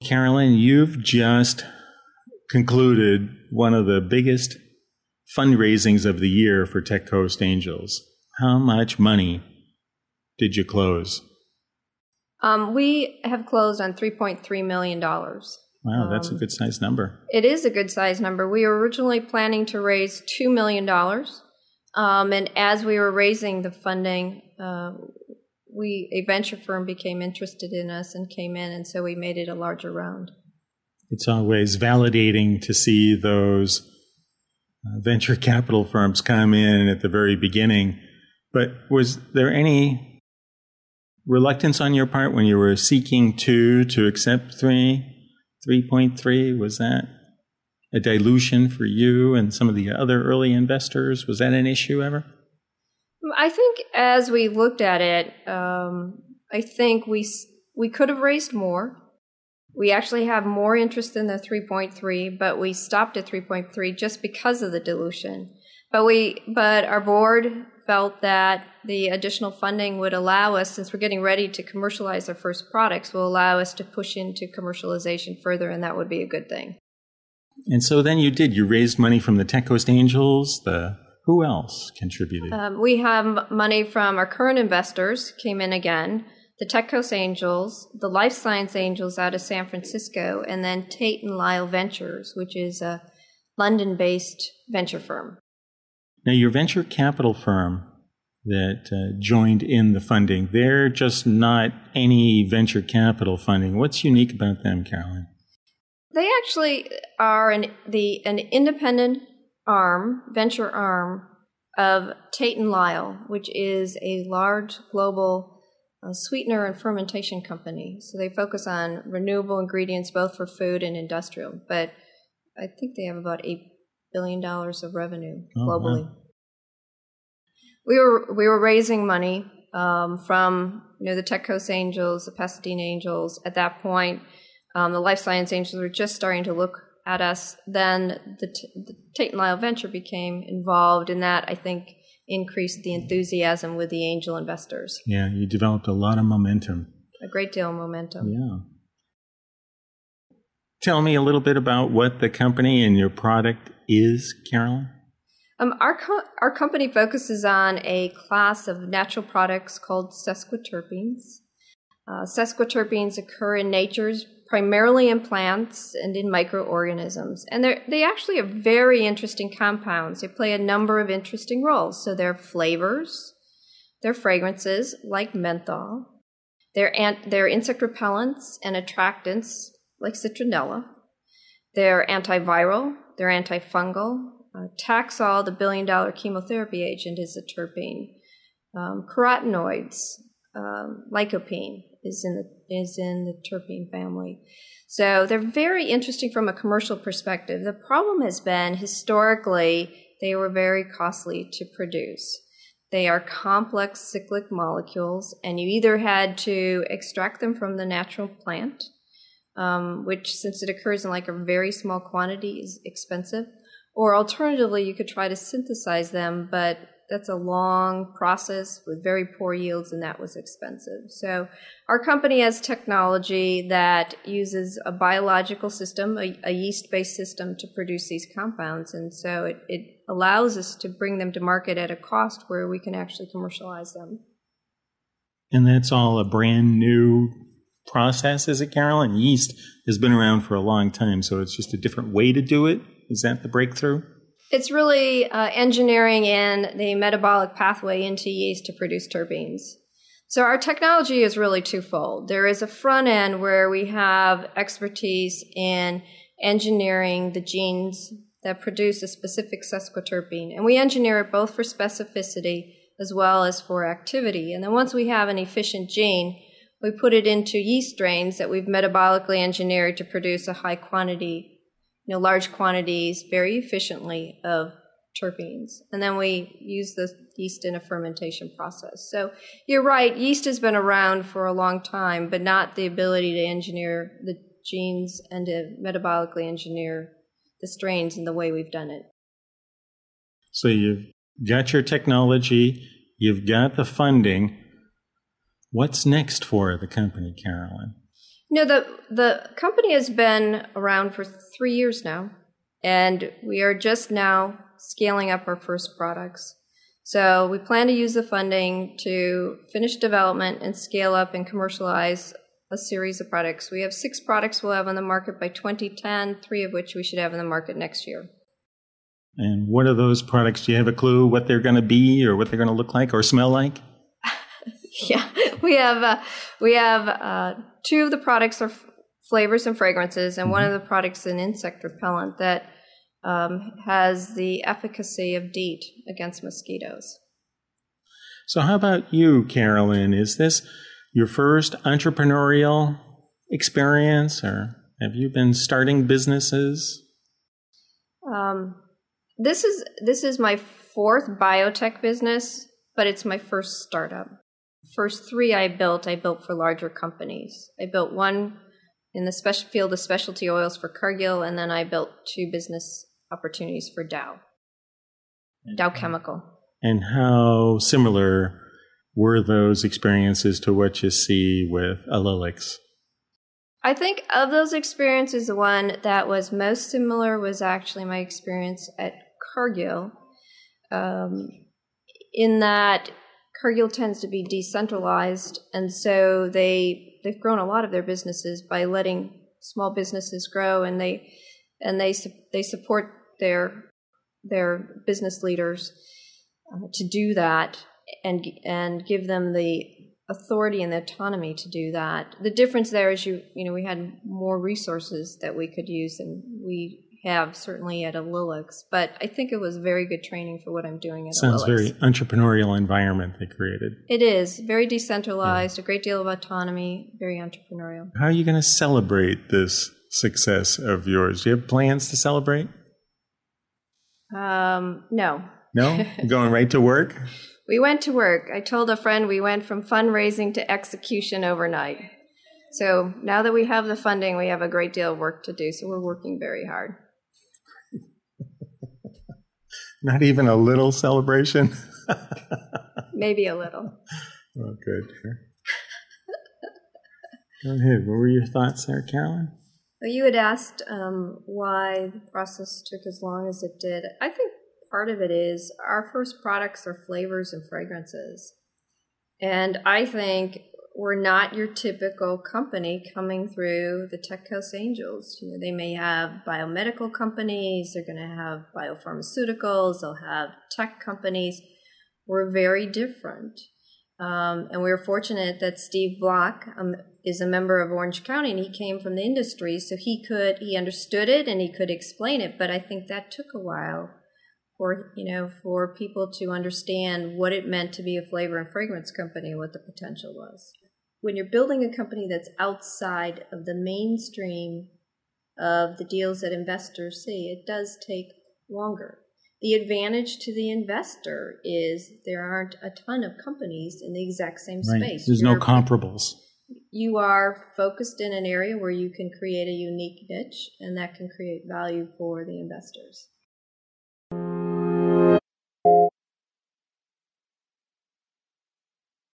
Carolyn, you've just concluded one of the biggest fundraisings of the year for Tech Coast Angels. How much money did you close? We have closed on $3.3 million. Wow, that's a good size number. It is a good size number. We were originally planning to raise $2 million. And as we were raising the funding, a venture firm became interested in us and came in, and so we made it a larger round. It's always validating to see those venture capital firms come in at the very beginning. But was there any reluctance on your part when you were seeking to accept 3.3? Was that a dilution for you and some of the other early investors? Was that an issue ever? I think as we looked at it, I think we could have raised more. We actually have more interest in the 3.3, but we stopped at 3.3 just because of the dilution. But our board felt that the additional funding would allow us, since we're getting ready to commercialize our first products, will allow us to push into commercialization further, and that would be a good thing. And so then you did. You raised money from the Tech Coast Angels. Who else contributed? We have money from our current investors, came in again, the Tech Coast Angels, the Life Science Angels out of San Francisco, and then Tate & Lyle Ventures, which is a London-based venture firm. Now, your venture capital firm that joined in the funding, they're just not any venture capital funding. What's unique about them, Carolyn? They actually are an independent venture arm of Tate & Lyle, which is a large global sweetener and fermentation company. So they focus on renewable ingredients both for food and industrial. But I think they have about $8 billion of revenue globally. Wow. We were raising money from the Tech Coast Angels, the Pasadena Angels. At that point, the Life Science Angels were just starting to look at us. Then the Tate & Lyle Venture became involved, and that, I think, increased the enthusiasm with the angel investors. Yeah, you developed a lot of momentum. A great deal of momentum. Yeah. Tell me a little bit about what the company and your product is, Carolyn. Our company focuses on a class of natural products called sesquiterpenes. Sesquiterpenes occur in natures, primarily in plants and in microorganisms. And they actually are very interesting compounds. They play a number of interesting roles. So they're flavors, they're fragrances like menthol, they're insect repellents and attractants like citronella, they're antiviral, they're antifungal. Taxol, the billion-dollar chemotherapy agent, is a terpene. Carotenoids, lycopene is in the terpene family. So they're very interesting from a commercial perspective. The problem has been, historically, they were very costly to produce. They are complex cyclic molecules, and you either had to extract them from the natural plant, which, since it occurs in like a very small quantity, is expensive, or alternatively, you could try to synthesize them, but that's a long process with very poor yields, and that was expensive. So our company has technology that uses a biological system, a yeast-based system, to produce these compounds, and so it allows us to bring them to market at a cost where we can actually commercialize them. And that's all a brand new process, is it, Carolyn? Yeast has been around for a long time, so it's just a different way to do it? Is that the breakthrough? It's really engineering in the metabolic pathway into yeast to produce terpenes. So our technology is really twofold. There is a front end where we have expertise in engineering the genes that produce a specific sesquiterpene. And we engineer it both for specificity as well as for activity. And then once we have an efficient gene, we put it into yeast strains that we've metabolically engineered to produce a high quantity, large quantities very efficiently of terpenes. And then we use the yeast in a fermentation process. So you're right, yeast has been around for a long time, but not the ability to engineer the genes and to metabolically engineer the strains in the way we've done it. So you've got your technology, you've got the funding. What's next for the company, Carolyn? No, the company has been around for 3 years now, and we are just now scaling up our first products. So we plan to use the funding to finish development and scale up and commercialize a series of products. We have 6 products we'll have on the market by 2010, 3 of which we should have in the market next year. And what are those products? Do you have a clue what they're going to be or what they're going to look like or smell like? Yeah, we have 2 of the products are flavors and fragrances, and one of the products is an insect repellent that has the efficacy of DEET against mosquitoes. So how about you, Carolyn? Is this your first entrepreneurial experience, or have you been starting businesses? This is my 4th biotech business, but it's my first startup. First 3 I built for larger companies. I built one in the field of specialty oils for Cargill, and then I built 2 business opportunities for Dow Chemical. And how similar were those experiences to what you see with Allylix? I think of those experiences, the one that was most similar was actually my experience at Cargill, in that Cargill tends to be decentralized, and so they've grown a lot of their businesses by letting small businesses grow, and they support their business leaders to do that and give them the authority and the autonomy to do that. The difference there is we had more resources that we could use than we have certainly at Allylix, but I think it was very good training for what I'm doing at Allylix. Sounds very entrepreneurial environment they created. It is very decentralized, a great deal of autonomy, very entrepreneurial. How are you going to celebrate this success of yours? Do you have plans to celebrate? No. No? Going right to work? We went to work. I told a friend we went from fundraising to execution overnight. So now that we have the funding, we have a great deal of work to do, so we're working very hard. Not even a little celebration? Maybe a little. Oh, good. Go ahead. What were your thoughts there, Carolyn? Well, you had asked why the process took as long as it did. I think part of it is our first products are flavors and fragrances. And I think we're not your typical company coming through the Tech Coast Angels. They may have biomedical companies, they're going to have biopharmaceuticals, they'll have tech companies. We're very different. And we were fortunate that Steve Block is a member of Orange County, and he came from the industry, so he understood it and he could explain it. But I think that took a while for people to understand what it meant to be a flavor and fragrance company and what the potential was. When you're building a company that's outside of the mainstream of the deals that investors see, it does take longer. The advantage to the investor is there aren't a ton of companies in the exact same space. There's no comparables. You are focused in an area where you can create a unique niche, and that can create value for the investors.